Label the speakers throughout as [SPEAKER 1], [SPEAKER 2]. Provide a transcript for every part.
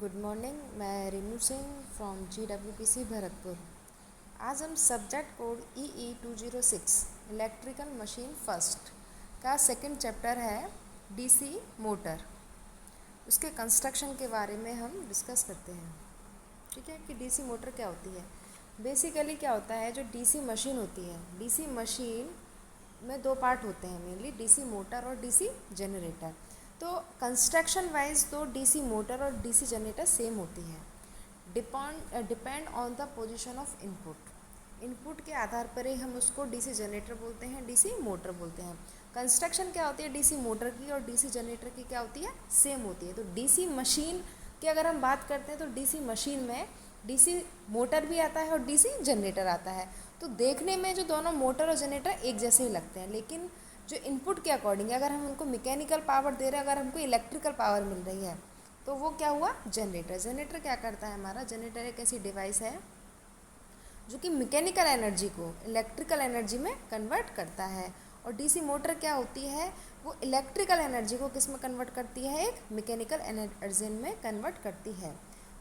[SPEAKER 1] Good morning. मैं Renu Singh from GWPC Bharatpur. आज हम subject code EE206 electrical machine first का सेकंड चैप्टर है डीसी मोटर, उसके कंस्ट्रक्शन के बारे में हम डिस्कस करते हैं। ठीक है कि डीसी मोटर क्या होती है। बेसिकली क्या होता है, जो डीसी मशीन होती है, डीसी मशीन में दो पार्ट होते हैं मेनली, डीसी मोटर और डीसी जनरेटर। तो कंस्ट्रक्शन वाइज तो डीसी मोटर और डीसी जनरेटर सेम होती है। Depend on the position of input के आधार पर ही हम उसको डीसी जनरेटर बोलते हैं, डीसी मोटर बोलते हैं। कंस्ट्रक्शन क्या होती है डीसी मोटर की और डीसी जनरेटर की क्या होती है, सेम होती है। तो डीसी मशीन की अगर हम बात करते हैं तो डीसी मशीन में डीसी मोटर भी आता है और डीसी जनरेटर आता है। तो देखने में जो दोनों मोटर और जनरेटर एक जैसे ही लगते हैं, लेकिन जो इनपुट के अकॉर्डिंग अगर हम उनको मैकेनिकल पावर दे रहे हैं, अगर हमको इलेक्ट्रिकल पावर मिल रही है, तो वो क्या हुआ, जनरेटर। जनरेटर क्या करता है, हमारा जनरेटर एक ऐसी डिवाइस है जो कि मैकेनिकल एनर्जी को इलेक्ट्रिकल एनर्जी में कन्वर्ट करता है। और डीसी मोटर क्या होती है, वो इलेक्ट्रिकल एनर्जी को किस में कन्वर्ट करती है, एक मैकेनिकल एनर्जी में कन्वर्ट करती है।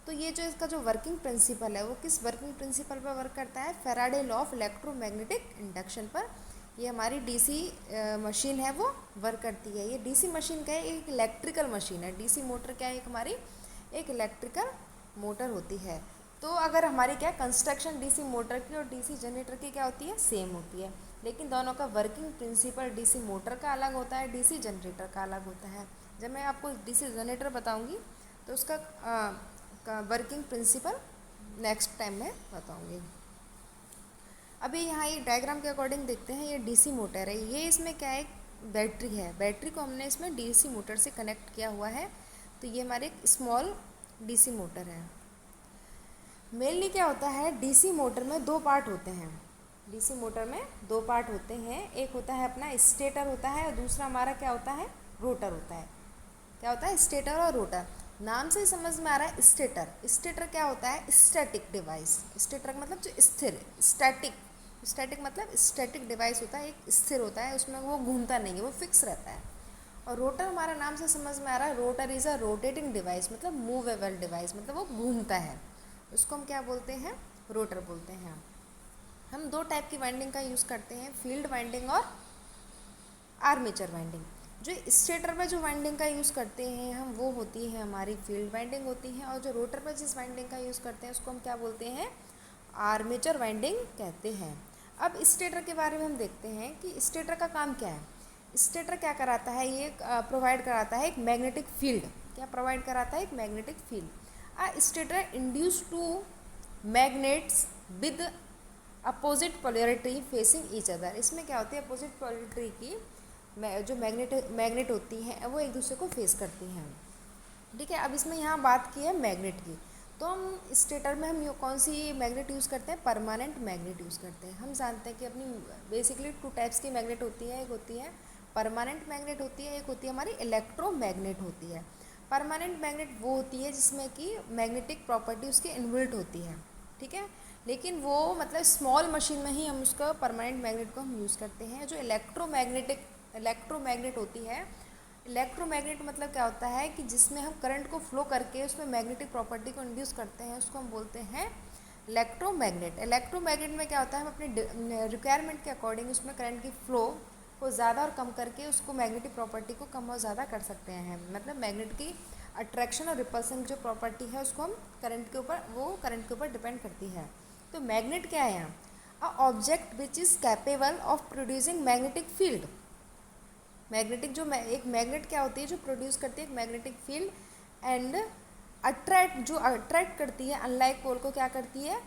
[SPEAKER 1] तो ये जो इसका जो वर्किंग प्रिंसिपल है, वो किस वर्किंग प्रिंसिपल पर वर्क करता है, Faraday law of electromagnetic induction पर ये हमारी डीसी मशीन है वो वर्क करती है। ये डीसी मशीन क्या है, एक इलेक्ट्रिकल मशीन है। डीसी मोटर क्या है, एक हमारी एक इलेक्ट्रिकल मोटर होती है। तो अगर हमारी क्या कंस्ट्रक्शन डीसी मोटर की और डीसी जनरेटर की क्या होती है, सेम होती है, लेकिन दोनों का वर्किंग प्रिंसिपल डीसी मोटर का अलग होता है, डीसी जनरेटर का अलग होता है। जब मैं आपको डीसी जनरेटर बताऊंगी तो उसका वर्किंग प्रिंसिपल नेक्स्ट टाइम में बताऊंगी। अभी यहाँ ये डायग्राम के अकॉर्डिंग देखते हैं, ये डीसी मोटर है। ये इसमें क्या है, बैटरी है। बैटरी को हमने इसमें डीसी मोटर से कनेक्ट किया हुआ है। तो ये हमारे एक स्मॉल डीसी मोटर है। मेनली क्या होता है, डीसी मोटर में दो पार्ट होते हैं। डीसी मोटर में दो पार्ट होते हैं, एक होता है अपना स्टेटर होता है और दूसरा हमारा क्या होता है, रोटर होता है। क्या होता है, स्टेटर और रोटर। नाम से ही समझ में आ रहा है स्टेटर। स्टेटर क्या होता है, स्टैटिक डिवाइस। स्टेटर का मतलब जो स्थिर, स्टैटिक। स्टैटिक मतलब स्टैटिक डिवाइस होता है, एक स्थिर होता है, उसमें वो घूमता नहीं है, वो फिक्स रहता है। और रोटर हमारा नाम से समझ में आ रहा है, rotor is a rotating device, मतलब मूवेबल डिवाइस, मतलब वो घूमता है। उसको हम क्या बोलते हैं, रोटर बोलते हैं। हम दो टाइप की वाइंडिंग का यूज़ करते हैं, फील्ड वाइंडिंग और आर्मेचर वाइंडिंग। जो स्टेटर में जो वाइंडिंग का यूज़ करते हैं हम, वो होती है हमारी फील्ड वाइंडिंग होती है। और जो रोटर पर जिस वाइंडिंग का यूज़ करते हैं उसको हम क्या बोलते हैं, आर्मेचर वाइंडिंग कहते हैं। अब स्टेटर के बारे में हम देखते हैं कि स्टेटर का काम क्या है। स्टेटर क्या कराता है, ये प्रोवाइड कराता है एक मैग्नेटिक फील्ड। क्या प्रोवाइड कराता है, एक magnetic field. Stator induce two magnets with opposite polarity facing each other. इसमें क्या होती है, अपोजिट पोलैरिटी की जो मैग्नेट होती हैं वो एक दूसरे को फेस करती हैं। ठीक है। अब इसमें यहाँ बात की है मैग्नेट की, तो हम स्टेटर में हम कौन सी मैग्नेट यूज़ करते हैं, परमानेंट मैग्नेट यूज़ करते हैं। हम जानते हैं कि अपनी बेसिकली टू टाइप्स की मैग्नेट होती है, एक होती है परमानेंट मैग्नेट होती है, एक होती है हमारी इलेक्ट्रोमैग्नेट होती है। परमानेंट मैग्नेट वो होती है जिसमें कि मैग्नेटिक प्रॉपर्टी उसकी इनबिल्ट होती है। ठीक है, लेकिन वो मतलब स्मॉल मशीन में ही हम उसका परमानेंट मैग्नेट को हम यूज़ करते हैं। जो इलेक्ट्रोमैग्नेट होती है, इलेक्ट्रोमैग्नेट मतलब क्या होता है कि जिसमें हम करंट को फ्लो करके उसमें मैग्नेटिक प्रॉपर्टी को इंड्यूस करते हैं, उसको हम बोलते हैं इलेक्ट्रोमैग्नेट। इलेक्ट्रोमैग्नेट में क्या होता है, हम अपने रिक्वायरमेंट के अकॉर्डिंग उसमें करंट की फ्लो को ज़्यादा और कम करके उसको मैग्नेटिक प्रॉपर्टी को कम और ज़्यादा कर सकते हैं। मतलब मैग्नेट की अट्रैक्शन और रिपल्सन जो प्रॉपर्टी है उसको हम करंट के ऊपर डिपेंड करती है। तो मैग्नेट क्या है यहाँ, a object which is capable of producing magnetic field. Magnetic जो एक मैग्नेट क्या होती है, जो प्रोड्यूस करती है एक मैग्नेटिक फील्ड एंड अट्रैक्ट करती है। अनलाइक पोल को क्या करती है,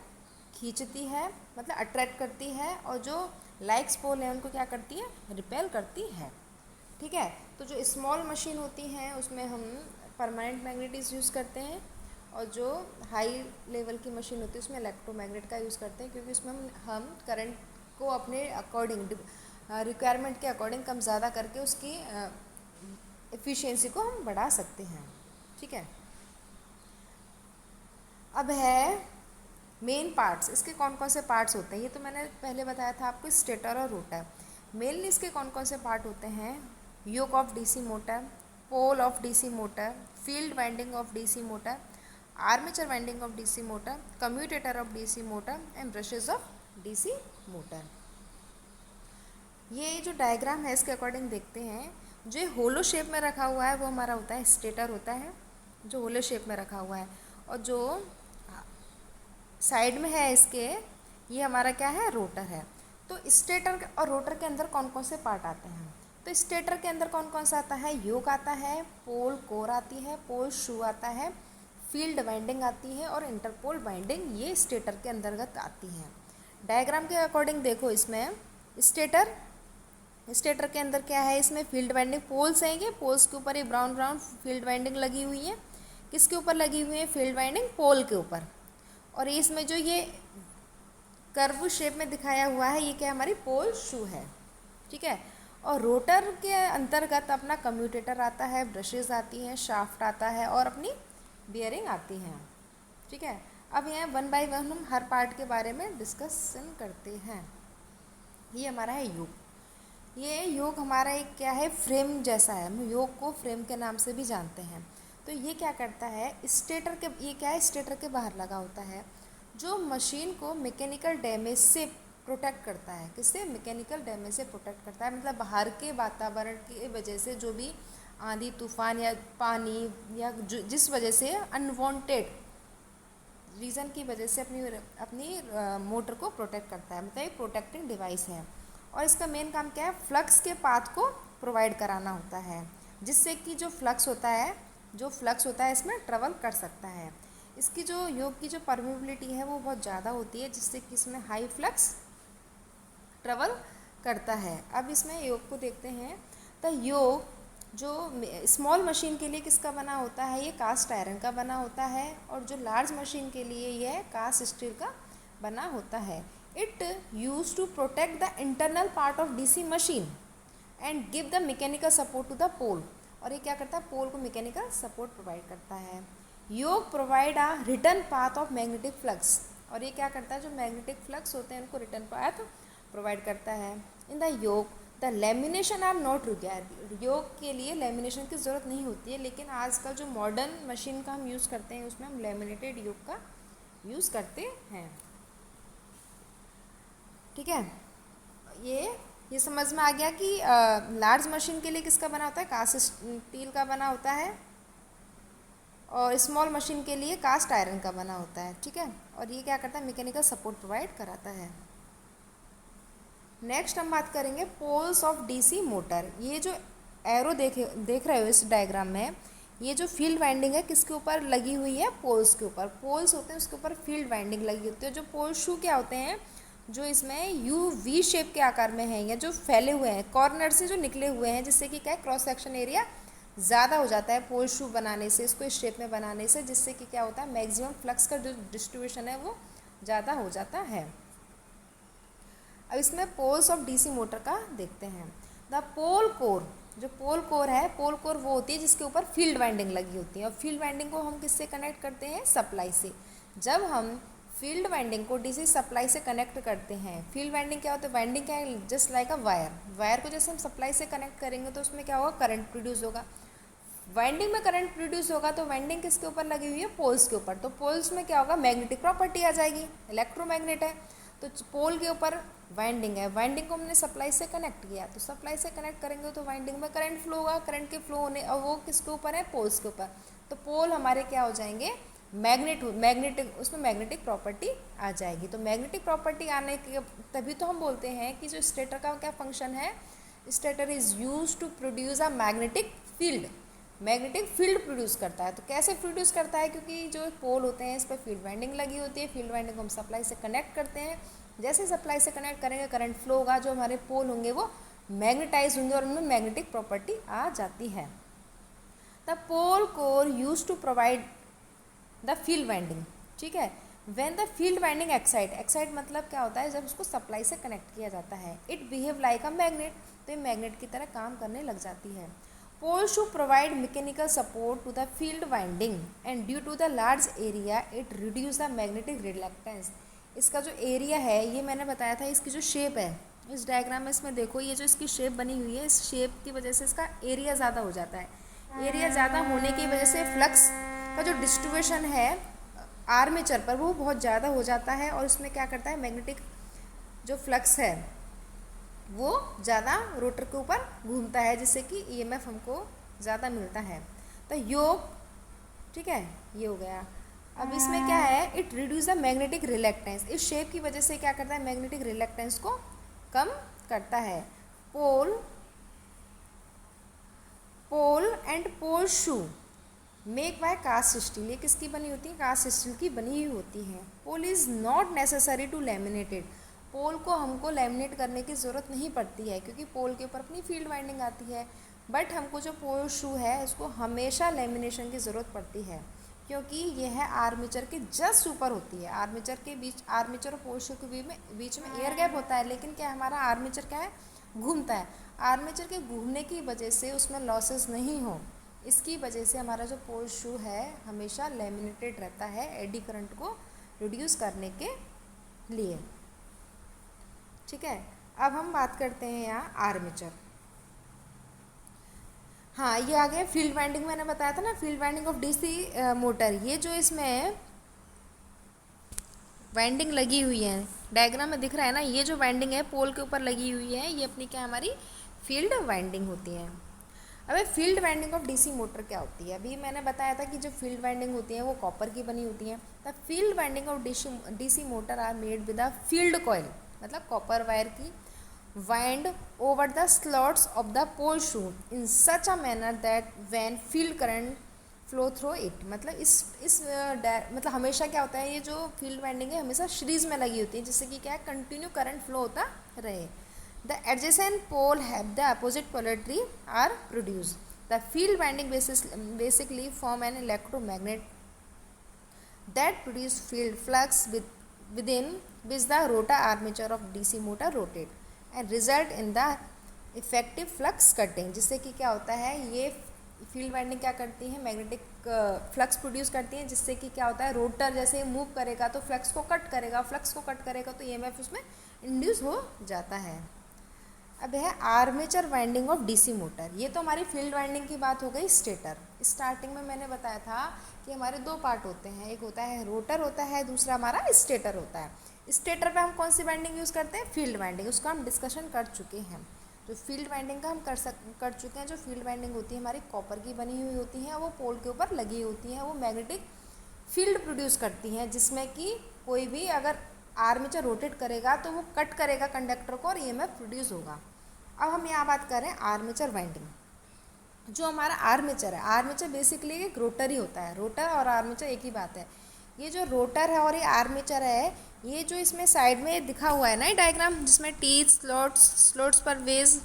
[SPEAKER 1] खींचती है, मतलब अट्रैक्ट करती है। और जो लाइक्स पोल है उनको क्या करती है, रिपेल करती है। ठीक है। तो जो स्मॉल मशीन होती हैं उसमें हम परमानेंट मैग्नेट यूज़ करते हैं, और जो हाई लेवल की मशीन होती है उसमें इलेक्ट्रोमैग्नेट का यूज़ करते हैं, क्योंकि उसमें हम करंट को अपने अकॉर्डिंग रिक्वायरमेंट के अकॉर्डिंग कम ज़्यादा करके उसकी एफिशिएंसी को हम बढ़ा सकते हैं। ठीक है। अब है मेन पार्ट्स, इसके कौन कौन से पार्ट्स होते हैं। ये तो मैंने पहले बताया था आपको, स्टेटर और रोटर। मेनली इसके कौन कौन से पार्ट होते हैं, yoke of DC motor, pole of DC motor, field winding of DC motor, armature winding of DC motor, commutator of DC motor and brushes of DC motor। ये जो diagram है इसके अकॉर्डिंग देखते हैं, जो होलो शेप में रखा हुआ है वो हमारा होता है स्टेटर होता है, जो होलो शेप में रखा हुआ है, और जो साइड में है इसके ये हमारा क्या है, रोटर है। तो स्टेटर और रोटर के अंदर कौन कौन से पार्ट आते हैं, तो स्टेटर के अंदर कौन कौन सा आता है, योक आता है, पोल कोर आती है, पोल शू आता है, फील्ड वाइंडिंग आती है और इंटरपोल वाइंडिंग, ये स्टेटर के अंतर्गत आती हैं। डायग्राम के अकॉर्डिंग देखो, इसमें स्टेटर के अंदर क्या है, इसमें फील्ड वाइंडिंग पोल्स हैं, ये पोल्स के ऊपर ये ब्राउन ब्राउन फील्ड वाइंडिंग लगी हुई है। किसके ऊपर लगी हुई है, फील्ड वाइंडिंग पोल के ऊपर। और इसमें जो ये कर्व शेप में दिखाया हुआ है ये क्या हमारी पोल शू है, ठीक है। और रोटर के अंतर्गत अपना कम्यूटेटर आता है, ब्रशेस आती हैं, शाफ्ट आता है और अपनी बियरिंग आती हैं, ठीक है। अब यहाँ 1 बाय 1 हम हर पार्ट के बारे में डिस्कशन करते हैं। ये हमारा है योक। ये योक हमारा एक क्या है, फ्रेम जैसा है, हम योक को फ्रेम के नाम से भी जानते हैं। तो ये क्या करता है, स्टेटर के, ये क्या है, स्टेटर के बाहर लगा होता है, जो मशीन को मैकेनिकल डैमेज से प्रोटेक्ट करता है। किससे, मैकेनिकल डैमेज से प्रोटेक्ट करता है, मतलब बाहर के वातावरण की वजह से जो भी आंधी तूफान या पानी या जिस वजह से अनवांटेड रीज़न की वजह से अपनी मोटर को प्रोटेक्ट करता है, मतलब एक प्रोटेक्टिंग डिवाइस है। और इसका मेन काम क्या है, फ्लक्स के पाथ को प्रोवाइड कराना होता है, जिससे कि जो फ्लक्स होता है इसमें ट्रेवल कर सकता है। इसकी जो योक की जो परमेबिलिटी है वो बहुत ज़्यादा होती है, जिससे कि इसमें हाई फ्लक्स ट्रेवल करता है। अब इसमें योक को देखते हैं, तो योक जो स्मॉल मशीन के लिए किसका बना होता है, ये कास्ट आयरन का बना होता है, और जो लार्ज मशीन के लिए यह कास्ट स्टील का बना होता है। It use to protect the internal part of DC machine and give the mechanical support to the pole. और ये क्या करता है, पोल को मैकेनिकल सपोर्ट प्रोवाइड करता है। Yoke provide a return path of magnetic flux, और ये क्या करता है, जो मैग्नेटिक फ्लक्स होते हैं उनको रिटर्न पाथ प्रोवाइड करता है। In the yoke the lamination are not required. Yoke के लिए लेमिनेशन की ज़रूरत नहीं होती है, लेकिन आजकल जो मॉडर्न मशीन का हम यूज़ करते हैं उसमें हम लेमिनेटेड योक का यूज़ करते हैं, ठीक है। ये समझ में आ गया कि लार्ज मशीन के लिए किसका बना होता है, कास्ट स्टील का बना होता है, और स्मॉल मशीन के लिए कास्ट आयरन का बना होता है, ठीक है। और ये क्या करता है, मैकेनिकल सपोर्ट प्रोवाइड कराता है। नेक्स्ट हम बात करेंगे पोल्स ऑफ डीसी मोटर। ये जो एरो देख रहे हो इस डायग्राम में, ये जो फील्ड वाइंडिंग है किसके ऊपर लगी हुई है, पोल्स के ऊपर। पोल्स होते हैं उसके ऊपर फील्ड वाइंडिंग लगी होती है। जो पोल शू क्या होते हैं, जो इसमें यू वी शेप के आकार में हैं, या जो फैले हुए हैं, कॉर्नर से जो निकले हुए हैं, जिससे कि क्या है, क्रॉस सेक्शन एरिया ज़्यादा हो जाता है पोल शू बनाने से, इसको इस शेप में बनाने से, जिससे कि क्या होता है, मैक्सिमम फ्लक्स का जो डिस्ट्रीब्यूशन है वो ज़्यादा हो जाता है। अब इसमें पोल्स ऑफ डीसी मोटर का देखते हैं। द पोल कोर, जो पोल कोर है, पोल कोर वो होती है जिसके ऊपर फील्ड वाइंडिंग लगी होती है, और फील्ड वाइंडिंग को हम किससे कनेक्ट करते हैं, सप्लाई से। जब हम फील्ड वाइंडिंग को डीसी सप्लाई से कनेक्ट करते हैं, फील्ड वाइंडिंग क्या होता है, वाइंडिंग क्या है, जस्ट लाइक अ वायर को जैसे हम सप्लाई से कनेक्ट करेंगे तो उसमें क्या होगा, करंट प्रोड्यूस होगा। वाइंडिंग में करंट प्रोड्यूस होगा तो वाइंडिंग किसके ऊपर लगी हुई है, पोल्स के ऊपर। तो पोल्स में क्या होगा, मैग्नेटिक प्रॉपर्टी आ जाएगी, इलेक्ट्रोमैग्नेट है, तो पोल के ऊपर वाइंडिंग है, वाइंडिंग को हमने सप्लाई से कनेक्ट किया, तो सप्लाई से कनेक्ट करेंगे तो वाइंडिंग में करंट फ्लो होगा, करंट के फ्लो होने, और वो किसके ऊपर है, पोल्स के ऊपर। तो पोल हमारे क्या हो जाएंगे, मैग्नेटिक, उसमें मैग्नेटिक प्रॉपर्टी आ जाएगी। तो मैग्नेटिक प्रॉपर्टी आने के तभी तो हम बोलते हैं कि जो स्टेटर का क्या फंक्शन है, stator is use to produce a magnetic field, magnetic field produce करता है। तो कैसे प्रोड्यूस करता है, क्योंकि जो पोल होते हैं इस पर फील्ड वाइंडिंग लगी होती है, फील्ड वाइंडिंग को हम सप्लाई से कनेक्ट करते हैं, जैसे सप्लाई से कनेक्ट करेंगे करंट फ्लो होगा, जो हमारे पोल होंगे वो मैग्नेटाइज होंगे और उनमें मैग्नेटिक प्रॉपर्टी आ जाती है। The pole core use to provide the field winding, ठीक है। When the field winding excite मतलब क्या होता है, जब उसको सप्लाई से कनेक्ट किया जाता है, it behave like a magnet, तो ये मैग्नेट की तरह काम करने लग जाती है। Pole shoe provide mechanical support to the field winding and due to the large area it reduce the magnetic reluctance. इसका जो एरिया है, ये मैंने बताया था, इसकी जो शेप है इस डायग्राम में, इसमें देखो ये जो इसकी शेप बनी हुई है, इस शेप की वजह से इसका एरिया ज़्यादा हो जाता है। एरिया ज़्यादा होने की वजह से फ्लक्स का जो डिस्ट्रीब्यूशन है आर्मेचर पर वो बहुत ज़्यादा हो जाता है और उसमें क्या करता है, मैग्नेटिक जो फ्लक्स है वो ज़्यादा रोटर के ऊपर घूमता है, जिससे कि ईएमएफ हमको ज़्यादा मिलता है। तो योग, ठीक है, ये हो गया। अब इसमें क्या है, it reduce the magnetic reluctance, इस शेप की वजह से क्या करता है, मैग्नेटिक रिलेक्टेंस को कम करता है। Pole and pole shoe make by cast steel, ये किसकी बनी होती है, कास्ट स्टील की बनी हुई होती है। Pole is not necessary to laminated, pole को हमको लैमिनेट करने की ज़रूरत नहीं पड़ती है क्योंकि पोल के ऊपर अपनी फील्ड वाइंडिंग आती है। बट हमको जो पोल शू है उसको हमेशा लैमिनेशन की ज़रूरत पड़ती है क्योंकि यह आर्मेचर के जस्ट ऊपर होती है। आर्मेचर के बीच, आर्मेचर और पोल शू के बीच में एयर गैप होता है, लेकिन क्या हमारा आर्मेचर क्या है, घूमता है। आर्मेचर के घूमने की वजह से उसमें लॉसेस नहीं हो, इसकी वजह से हमारा जो पोल शू है हमेशा लैमिनेटेड रहता है एडी करंट को रिड्यूस करने के लिए। ठीक है, अब हम बात करते हैं यहाँ आर्मेचर। हाँ, ये आ गया फील्ड वाइंडिंग, मैंने बताया था ना, field winding of DC motor. ये जो इसमें वाइंडिंग लगी हुई है, डायग्राम में दिख रहा है ना, ये जो वाइंडिंग है पोल के ऊपर लगी हुई है, ये अपनी क्या हमारी फील्ड वाइंडिंग होती है। अब field winding of DC motor क्या होती है, अभी मैंने बताया था कि जो फील्ड वाइंडिंग होती है वो कॉपर की बनी होती है। The field winding of DC motor are made with a field coil, मतलब कॉपर वायर की wind over the slots of the pole shoe in such a manner that when field current flow through it, मतलब इस मतलब हमेशा क्या होता है, ये जो फील्ड वाइंडिंग है हमेशा सीरीज में लगी होती है, जिससे कि क्या है, कंटिन्यू करंट फ्लो होता रहे। The adjacent pole have the opposite polarity are produce. The field winding basically form an electromagnet that produce field flux within which the rotor armature of DC motor rotate and result in the effective flux cutting, जिससे कि क्या होता है, ये field winding क्या करती है, magnetic flux produce करती है, जिससे कि क्या होता है, रोटर जैसे मूव करेगा तो फ्लक्स को कट करेगा, फ्लक्स को कट करेगा तो ईएमएफ उसमें इंड्यूस हो जाता है। अब है armature winding of DC motor, ये तो हमारी फील्ड वाइंडिंग की बात हो गई। स्टेटर, स्टार्टिंग में मैंने बताया था कि हमारे दो पार्ट होते हैं, एक होता है रोटर होता है, दूसरा हमारा स्टेटर होता है। स्टेटर पे हम कौन सी वाइंडिंग यूज़ करते हैं, फील्ड वाइंडिंग, उसका हम डिस्कशन कर चुके हैं। जो फील्ड वाइंडिंग का हम कर चुके हैं, जो फील्ड वाइंडिंग होती है हमारी कॉपर की बनी हुई होती है, वो पोल के ऊपर लगी होती है, वो मैग्नेटिक फील्ड प्रोड्यूस करती हैं, जिसमें कि कोई भी अगर आर्मेचर रोटेट करेगा तो वो कट करेगा कंडक्टर को और ईएमएफ प्रोड्यूस होगा। अब हम यहाँ बात कर रहे हैं आर्मेचर वाइंडिंग। जो हमारा आर्मेचर है, आर्मेचर बेसिकली एक रोटर ही होता है, रोटर और आर्मेचर एक ही बात है। ये जो रोटर है और ये आर्मेचर है, ये जो इसमें साइड में दिखा हुआ है ना ये डायग्राम, जिसमें टीथ, स्लॉट्स पर वेज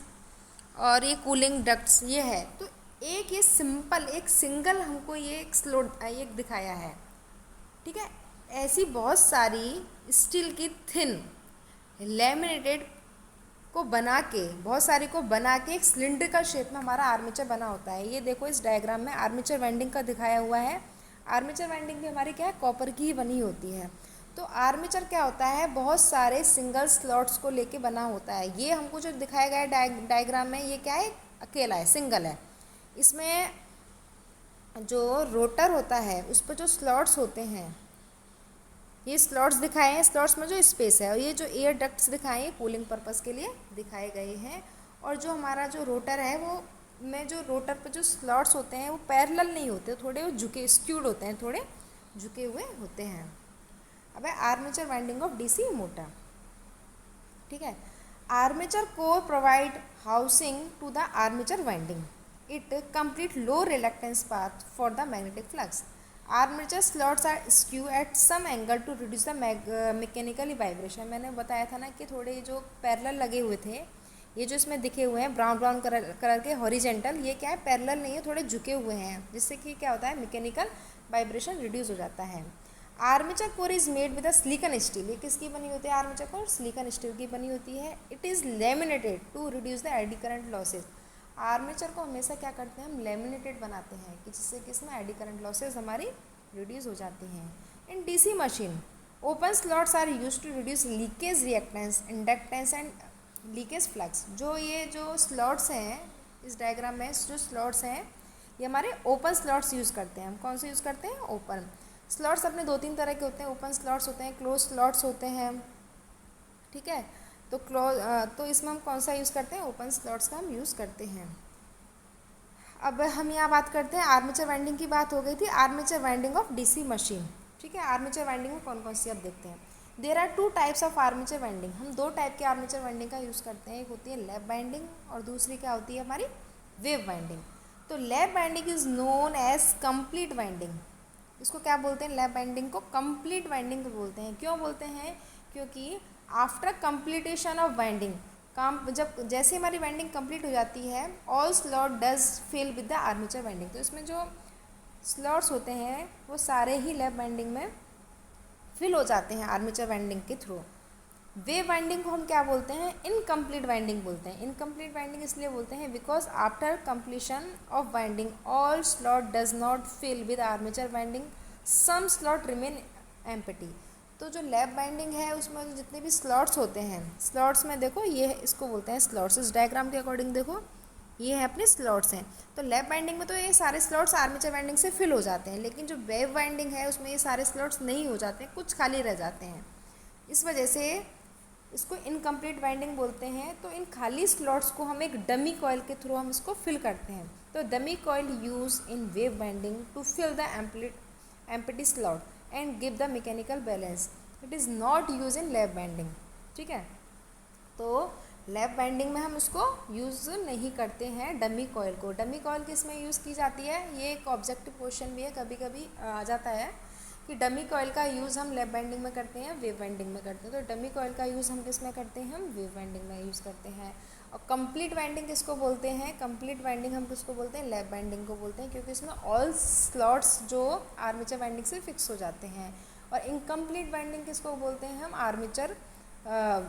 [SPEAKER 1] और ये कूलिंग डक्ट्स, ये है। तो एक ये सिंपल, एक सिंगल हमको ये एक स्लॉट एक दिखाया है, ठीक है। ऐसी बहुत सारी स्टील की थिन लैमिनेटेड को बना के, बहुत सारी को बना के एक सिलिंड्रिकल शेप में हमारा आर्मेचर बना होता है। ये देखो इस डायग्राम में आर्मेचर वाइंडिंग का दिखाया हुआ है। आर्मेचर वाइंडिंग भी हमारी क्या है, कॉपर की ही बनी होती है। तो आर्मेचर क्या होता है, बहुत सारे सिंगल स्लॉट्स को लेके बना होता है। ये हमको जो दिखाया गया है डायग्राम में, ये क्या है, अकेला है, सिंगल है। इसमें जो रोटर होता है उस पर जो स्लॉट्स होते हैं, ये स्लॉट्स दिखाए हैं, स्लॉट्स में जो स्पेस है, और ये जो एयर डक्ट्स दिखाए हैं कूलिंग पर्पस के लिए दिखाए गए हैं। और जो हमारा जो रोटर है वो में जो रोटर पे जो स्लॉट्स होते हैं वो पैरेलल नहीं होते, थोड़े वो झुके, स्क्यूड होते हैं, थोड़े झुके हुए होते हैं। अब है armature winding of DC motor, ठीक है। Armature core provide housing to the armature winding, it complete low reluctance path for the magnetic flux. Armature slots are skew at some angle to reduce the mechanically vibration. मैंने बताया था ना कि थोड़े जो parallel लगे हुए थे, ये जो इसमें दिखे हुए हैं ब्राउन कलर के हॉरिजेंटल, ये क्या है, पैरेलल नहीं है, थोड़े झुके हुए हैं, जिससे कि क्या होता है, मैकेनिकल वाइब्रेशन रिड्यूस हो जाता है। Armature core is made with a silicon steel, ये किसकी बनी होती है, आर्मेचर कोर सिलिकॉन स्टील की बनी होती है। It is laminated to reduce the eddy current losses. Armature को हमेशा क्या करते हैं, हम लैमिनेटेड बनाते हैं कि जिससे कि इसमें एडी करंट लॉसेज हमारी रिड्यूस हो जाती हैं। In DC machine open slots are used to reduce leakage reactance, inductance and leakage flux. जो ये जो स्लॉट्स हैं इस डायग्राम में, जो स्लॉट्स हैं ये हमारे ओपन स्लॉट्स यूज़ करते हैं। हम कौन से यूज़ करते हैं? Open slots. अपने 2-3 तरह के होते हैं, ओपन स्लॉट्स होते हैं, क्लोज स्लॉट्स होते हैं, ठीक है। तो तो इसमें हम कौन सा यूज़ करते हैं? ओपन स्लॉट्स का हम यूज़ करते हैं। अब हम यहाँ बात करते हैं आर्मेचर वाइंडिंग की बात हो गई थी, armature winding of DC machine, ठीक है। आर्मेचर वाइंडिंग में कौन कौन सी अब देखते हैं। There are 2 types of armature winding. हम 2 टाइप के आर्मेचर वाइंडिंग का यूज़ करते हैं। एक होती है लैप वाइंडिंग और दूसरी क्या होती है हमारी? Wave winding. तो lap winding is known as complete winding. इसको क्या बोलते हैं? लैप वाइंडिंग को कंप्लीट वाइंडिंग बोलते हैं। क्यों बोलते हैं? क्योंकि आफ्टर कंप्लीटेशन ऑफ वाइंडिंग, काम जब जैसे हमारी वाइंडिंग कंप्लीट हो जाती है, all slot does fill with the armature winding. तो इसमें जो स्लॉट्स होते हैं वो सारे ही लैप वाइंडिंग में फिल हो जाते हैं आर्मेचर वाइंडिंग के थ्रू। वेव वाइंडिंग को हम क्या बोलते हैं? इनकम्प्लीट वाइंडिंग बोलते हैं। इनकम्प्लीट वाइंडिंग इसलिए बोलते हैं because after completion of winding all slot does not fill with armature winding, some slot remain empty. तो जो लैप बाइंडिंग है उसमें जो जितने भी स्लॉट्स होते हैं, स्लॉट्स में देखो ये इसको बोलते हैं स्लॉट्स। इस डायग्राम के अकॉर्डिंग देखो ये है अपने स्लॉट्स हैं। तो लैप बाइंडिंग में तो ये सारे स्लॉट्स आर्मेचर बाइंडिंग से फिल हो जाते हैं, लेकिन जो वेव बाइंडिंग है उसमें ये सारे स्लॉट्स नहीं हो जाते, कुछ खाली रह जाते हैं। इस वजह से इसको इनकम्प्लीट बाइंडिंग बोलते हैं। तो इन खाली स्लॉट्स को हम एक डमी कॉइल के थ्रू हम इसको फिल करते हैं। तो dummy coil use in wave winding to fill the empty slot and give the mechanical balance. It is not use in lap winding, ठीक है। तो लैप बाइंडिंग में हम इसको यूज़ नहीं करते हैं डमी कॉइल को। डमी कॉइल किस में यूज़ की जाती है? ये एक ऑब्जेक्टिव क्वेश्चन भी है, कभी कभी आ जाता है कि डमी कॉइल का यूज़ हम लैप बाइंडिंग में करते हैं, वेव बाइंडिंग में करते हैं। तो डमी कॉइल का यूज़ हम किस में करते हैं? हम वेव बाइंडिंग में यूज़ करते हैं। और कंप्लीट वाइंडिंग किसको बोलते हैं? कंप्लीट वाइंडिंग हम किसको बोलते हैं? लैप बाइंडिंग को बोलते हैं, क्योंकि इसमें ऑल स्लॉट्स जो आर्मेचर वाइंडिंग से फिक्स हो जाते हैं। और इनकम्प्लीट वाइंडिंग किसको बोलते हैं? हम आर्मेचर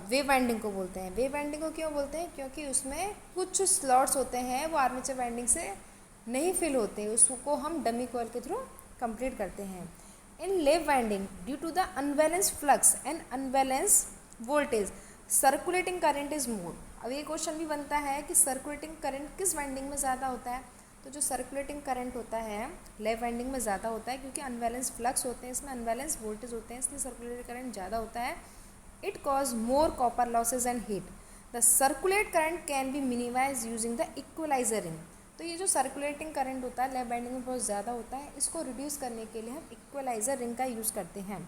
[SPEAKER 1] वेव वाइंडिंग को बोलते हैं। वेव वाइंडिंग को क्यों बोलते हैं? क्योंकि उसमें कुछ स्लॉट्स होते हैं वो आर्मेचर वाइंडिंग से नहीं फिल होते, उसको हम डमी कॉइल के थ्रू कंप्लीट करते हैं। In lap winding due to the unbalance flux and unbalance voltage circulating current is more. अब ये क्वेश्चन भी बनता है कि सर्कुलेटिंग करंट किस वाइंडिंग में ज़्यादा होता है? तो जो सर्कुलेटिंग करंट होता है लैप वाइंडिंग में ज़्यादा होता है, क्योंकि अनबैलेंस फ्लक्स होते हैं, इसमें अनबैलेंस वोल्टेज होते हैं, इसलिए सर्कुलेटिंग करंट ज़्यादा होता है। It cause more copper losses and heat. The circulate current can be minimized using the equalizer ring. तो ये जो सर्कुलेटिंग करंट होता है लैप बाइंडिंग में बहुत ज़्यादा होता है, इसको रिड्यूस करने के लिए हम इक्वलाइज़र रिंग का यूज़ करते हैं,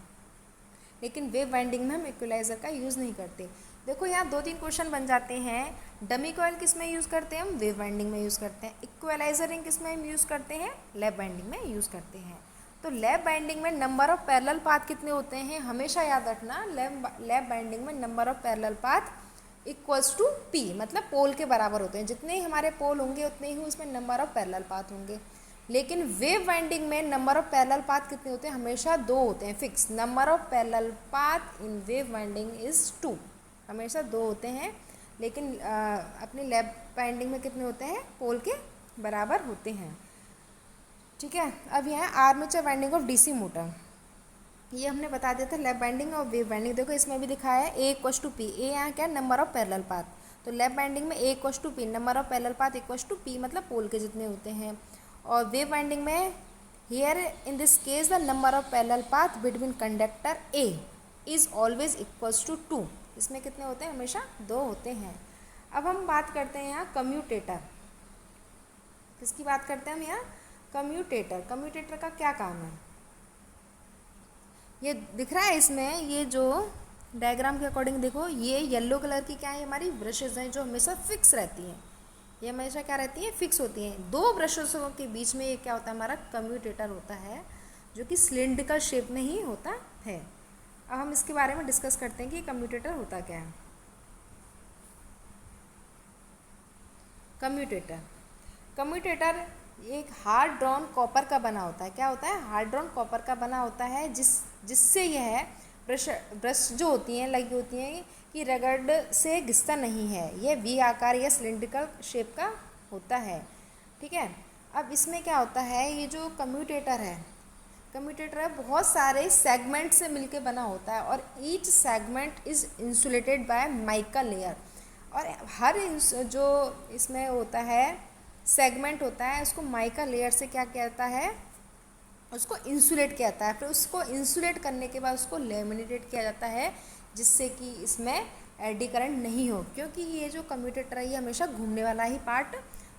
[SPEAKER 1] लेकिन वेव बाइंडिंग में हम इक्वलाइज़र का यूज़ नहीं करते। देखो यहाँ 2-3 क्वेश्चन बन जाते हैं। डमी कॉइल किस में यूज़ करते हैं? हम वेव बाइंडिंग में यूज़ करते हैं। इक्वलाइज़र रिंग किस में हम यूज़ करते हैं? लैप बाइंडिंग में यूज़ करते हैं। तो लैप बाइंडिंग में नंबर ऑफ पैरेलल पाथ कितने होते हैं? हमेशा याद रखना, लैप बाइंडिंग में number of parallel path equals to P, मतलब पोल के बराबर होते हैं। जितने ही हमारे पोल होंगे उतने ही उसमें नंबर ऑफ पैरेलल पाथ होंगे। लेकिन वेव बाइंडिंग में नंबर ऑफ पैरेलल पाथ कितने होते हैं? हमेशा 2 होते हैं, fix. Number of parallel path in wave binding is 2, हमेशा 2 होते हैं। लेकिन अपनी लैप बाइंडिंग में कितने होते हैं? पोल के बराबर होते हैं, ठीक है। अब यह है armature winding of DC motor. ये हमने बता दिया था लैप बाइंडिंग और वेव बाइंडिंग। देखो इसमें भी दिखाया है A equals to P. A यहाँ क्या है? Number of parallel path. तो लैप बाइंडिंग में A equals to P, number of parallel path equals to P, मतलब पोल के जितने होते हैं। और वेव बाइंडिंग में here in this case the number of parallel path between conductor A is always equals to 2। इसमें कितने होते हैं? हमेशा 2 होते हैं। अब हम बात करते हैं यहाँ कम्यूटेटर। किसकी बात करते हैं हम यहाँ? कम्यूटेटर। कम्यूटेटर का क्या काम है? ये दिख रहा है इसमें, ये जो डायग्राम के अकॉर्डिंग देखो, ये येलो कलर की क्या है? हमारी ब्रशेज़ हैं जो हमेशा फिक्स रहती हैं। ये हमेशा क्या रहती हैं? फिक्स होती हैं। 2 ब्रशेज़ों के बीच में ये क्या होता है? हमारा कम्यूटेटर होता है, जो कि सिलिंड्रिकल शेप में ही होता है। अब हम इसके बारे में डिस्कस करते हैं कि कम्यूटेटर होता क्या है। कम्यूटेटर एक हार्ड ड्रॉन कॉपर का बना होता है। क्या होता है? हार्ड ड्रॉन कॉपर का बना होता है, जिससे यह ब्रश जो होती हैं लगी होती हैं कि रगड़ से घिसता नहीं है। यह वी आकार या सिलिंड्रिकल शेप का होता है, ठीक है। अब इसमें क्या होता है? ये जो कम्यूटेटर है बहुत सारे सेगमेंट से मिलके बना होता है, और each segment is insulated by mica layer. और हर जो इसमें होता है सेगमेंट होता है उसको माइका लेयर से क्या कहता है, उसको इंसुलेट किया जाता है। फिर उसको इंसुलेट करने के बाद उसको लेमिनेटेड किया जाता है जिससे कि इसमें एडी करंट नहीं हो, क्योंकि ये जो कम्यूटेटर है ये हमेशा घूमने वाला ही पार्ट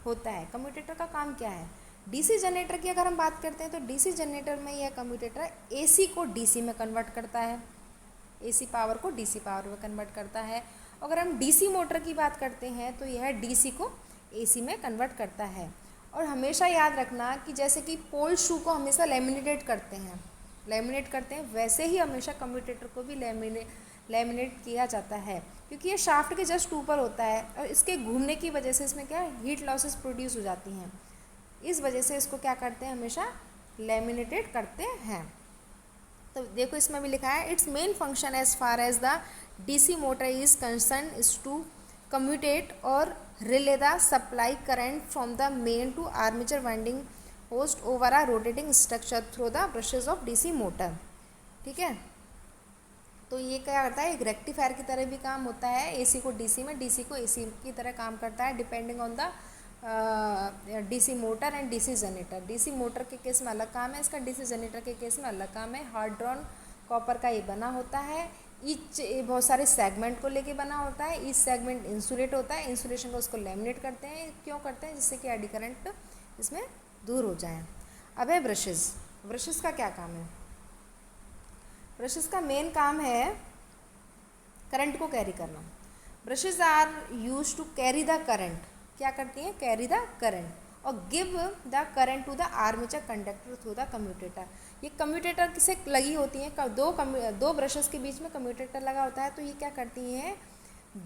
[SPEAKER 1] होता है। कम्यूटेटर का काम क्या है, डीसी जनरेटर की अगर हम बात करते हैं तो डीसी जनरेटर में यह कम्यूटेटर एसी को डीसी में कन्वर्ट करता है, एसी पावर को डीसी पावर में कन्वर्ट करता है। अगर हम डीसी मोटर की बात करते हैं तो यह डीसी को एसी में कन्वर्ट करता है। और हमेशा याद रखना कि जैसे कि पोल शू को हमेशा लेमिनेट करते हैं, वैसे ही हमेशा कम्यूटेटर को भी लेमिनेट किया जाता है, क्योंकि ये शाफ्ट के जस्ट ऊपर होता है और इसके घूमने की वजह से इसमें क्या हीट लॉसेस प्रोड्यूस हो जाती हैं। इस वजह से इसको क्या करते हैं, हमेशा लेमिनेटेड करते हैं। तो देखो इसमें भी लिखा है, it's main function as far as the DC motor is concern is to commutate और relay the supply current from the main to armature winding host over a rotating structure through the brushes of DC motor. ठीक है, तो ये क्या करता है, एक rectifier की तरह भी काम होता है, एसी को डीसी में, डीसी को एसी की तरह काम करता है, depending on the DC motor and DC generator. DC motor के केस में अलग काम है इसका, डीसी जनरेटर के केस में अलग काम है। हार्ड ड्रॉन कॉपर का ये बना होता है, ईच बहुत सारे सेगमेंट को लेके बना होता है, ईच सेगमेंट इंसुलेट होता है, इंसुलेशन को उसको लेमिनेट करते हैं। क्यों करते हैं, जिससे कि एडी करंट इसमें दूर हो जाए। अब है ब्रशेज़, ब्रशेज़ का क्या काम है, ब्रशेज़ का मेन काम है करंट को कैरी करना। Brushes are use to carry the current, क्या करती हैं, कैरी द करंट और give the current to the armature conductor through the commutator. ये कम्यूटेटर से लगी होती हैं, दो ब्रशेस के बीच में कम्यूटेटर लगा होता है, तो ये क्या करती हैं,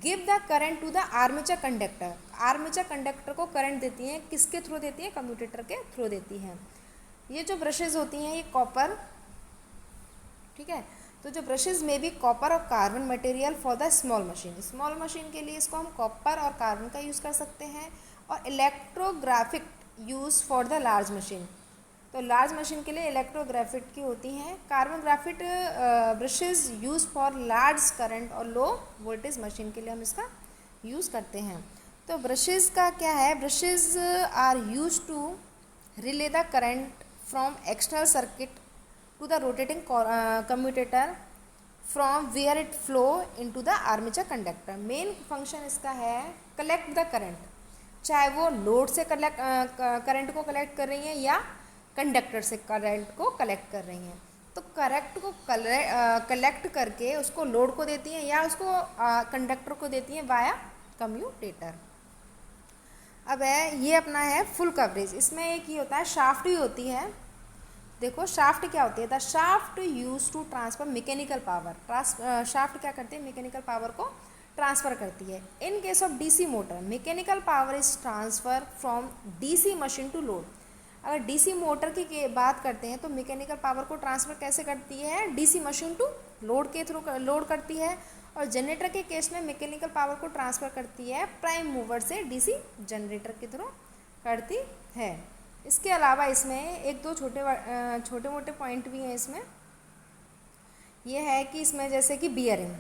[SPEAKER 1] give the current to the armature conductor. Armature conductor को करंट देती हैं, किसके थ्रू देती हैं, कम्यूटेटर के थ्रू देती हैं। ये जो ब्रशेज होती हैं ये कॉपर, ठीक है, तो जो ब्रशेज में भी कॉपर और carbon material for the small machine, small machine के लिए इसको हम कॉपर और कार्बन का यूज़ कर सकते हैं। और electrographic use for the large machine, तो लार्ज मशीन के लिए इलेक्ट्रोग्राफिक की होती हैं। Carbon graphite brushes use for large current और लो वोल्टेज मशीन के लिए हम इसका यूज़ करते हैं। तो ब्रशेज का क्या है, brushes are use to relay the current from external circuit to the rotating commutator from where it flow into the armature conductor। Main function इसका है कलेक्ट द करंट, चाहे वो लोड से करंट को कलेक्ट कर रही हैं या कंडक्टर से करंट को कलेक्ट कर रही हैं। तो करंट को कलेक्ट करके उसको लोड को देती हैं या उसको कंडक्टर को देती हैं वाया कम्यूटेटर। अब है ये अपना है फुल कवरेज, इसमें एक ही होता है शाफ्ट भी होती है। देखो शाफ्ट क्या होती है, the shaft use to transfer mechanical power. Shaft क्या करती है, मैकेनिकल पावर को ट्रांसफ़र करती है। In case of DC motor mechanical power is transfer from DC machine to load. अगर डीसी मोटर की बात करते हैं तो मैकेनिकल पावर को ट्रांसफ़र कैसे करती है, डीसी मशीन टू लोड के थ्रू लोड करती है। और जनरेटर के केस में मैकेनिकल पावर को ट्रांसफ़र करती है प्राइम मूवर से डीसी जनरेटर के थ्रू करती है। इसके अलावा इसमें एक दो छोटे मोटे पॉइंट भी हैं इसमें। ये है कि इसमें जैसे कि बियरिंग,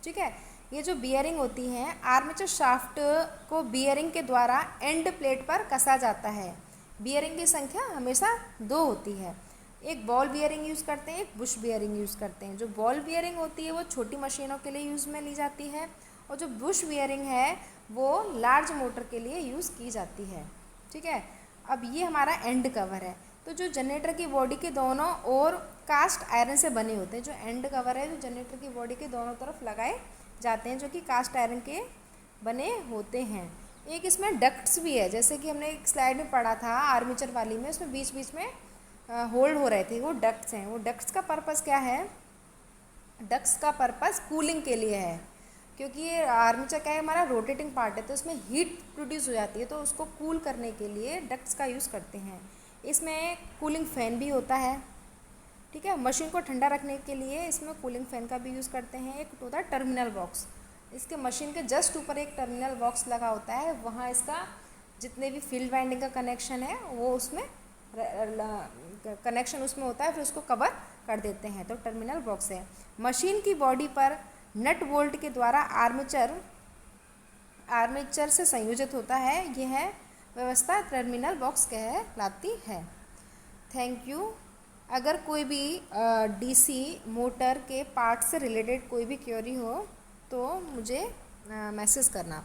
[SPEAKER 1] ठीक है, ये जो बियरिंग होती हैं आर्मेचर शाफ्ट को बियरिंग के द्वारा एंड प्लेट पर कसा जाता है। बियरिंग की संख्या हमेशा 2 होती है, एक बॉल बियरिंग यूज़ करते हैं, एक बुश बियरिंग यूज़ करते हैं। जो बॉल बियरिंग होती है वो छोटी मशीनों के लिए यूज़ में ली जाती है और जो बुश बियरिंग है वो लार्ज मोटर के लिए यूज़ की जाती है। ठीक है, अब ये हमारा एंड कवर है। तो जो जनरेटर की बॉडी के दोनों ओर कास्ट आयरन से बने होते हैं, जो एंड कवर है जो जनरेटर की बॉडी के दोनों तरफ लगाए जाते हैं, जो कि कास्ट आयरन के बने होते हैं। एक इसमें डक्ट्स भी है, जैसे कि हमने एक स्लाइड में पढ़ा था आर्मेचर वाली में, उसमें बीच बीच में होल्ड हो रहे थे, वो डक्ट्स हैं। वो डक्ट्स का पर्पस क्या है, डक्ट्स का पर्पस कूलिंग के लिए है, क्योंकि ये आर्मेचर क्या है हमारा रोटेटिंग पार्ट है, तो उसमें हीट प्रोड्यूस हो जाती है, तो उसको कूल करने के लिए डक्ट्स का यूज़ करते हैं। इसमें कूलिंग फ़ैन भी होता है, ठीक है, मशीन को ठंडा रखने के लिए इसमें कूलिंग फ़ैन का भी यूज़ करते हैं। एक होता है टर्मिनल बॉक्स, इसके मशीन के जस्ट ऊपर एक टर्मिनल बॉक्स लगा होता है, वहाँ इसका जितने भी फील्ड वाइंडिंग का कनेक्शन है वो उसमें कनेक्शन उसमें होता है, फिर उसको कवर कर देते हैं, तो टर्मिनल बॉक्स है। मशीन की बॉडी पर नट बोल्ट के द्वारा आर्मेचर से संयोजित होता है, यह है व्यवस्था टर्मिनल बॉक्स कहलाती है। Thank you. अगर कोई भी डीसी मोटर के पार्ट से रिलेटेड कोई भी क्वेरी हो तो मुझे मैसेज करना।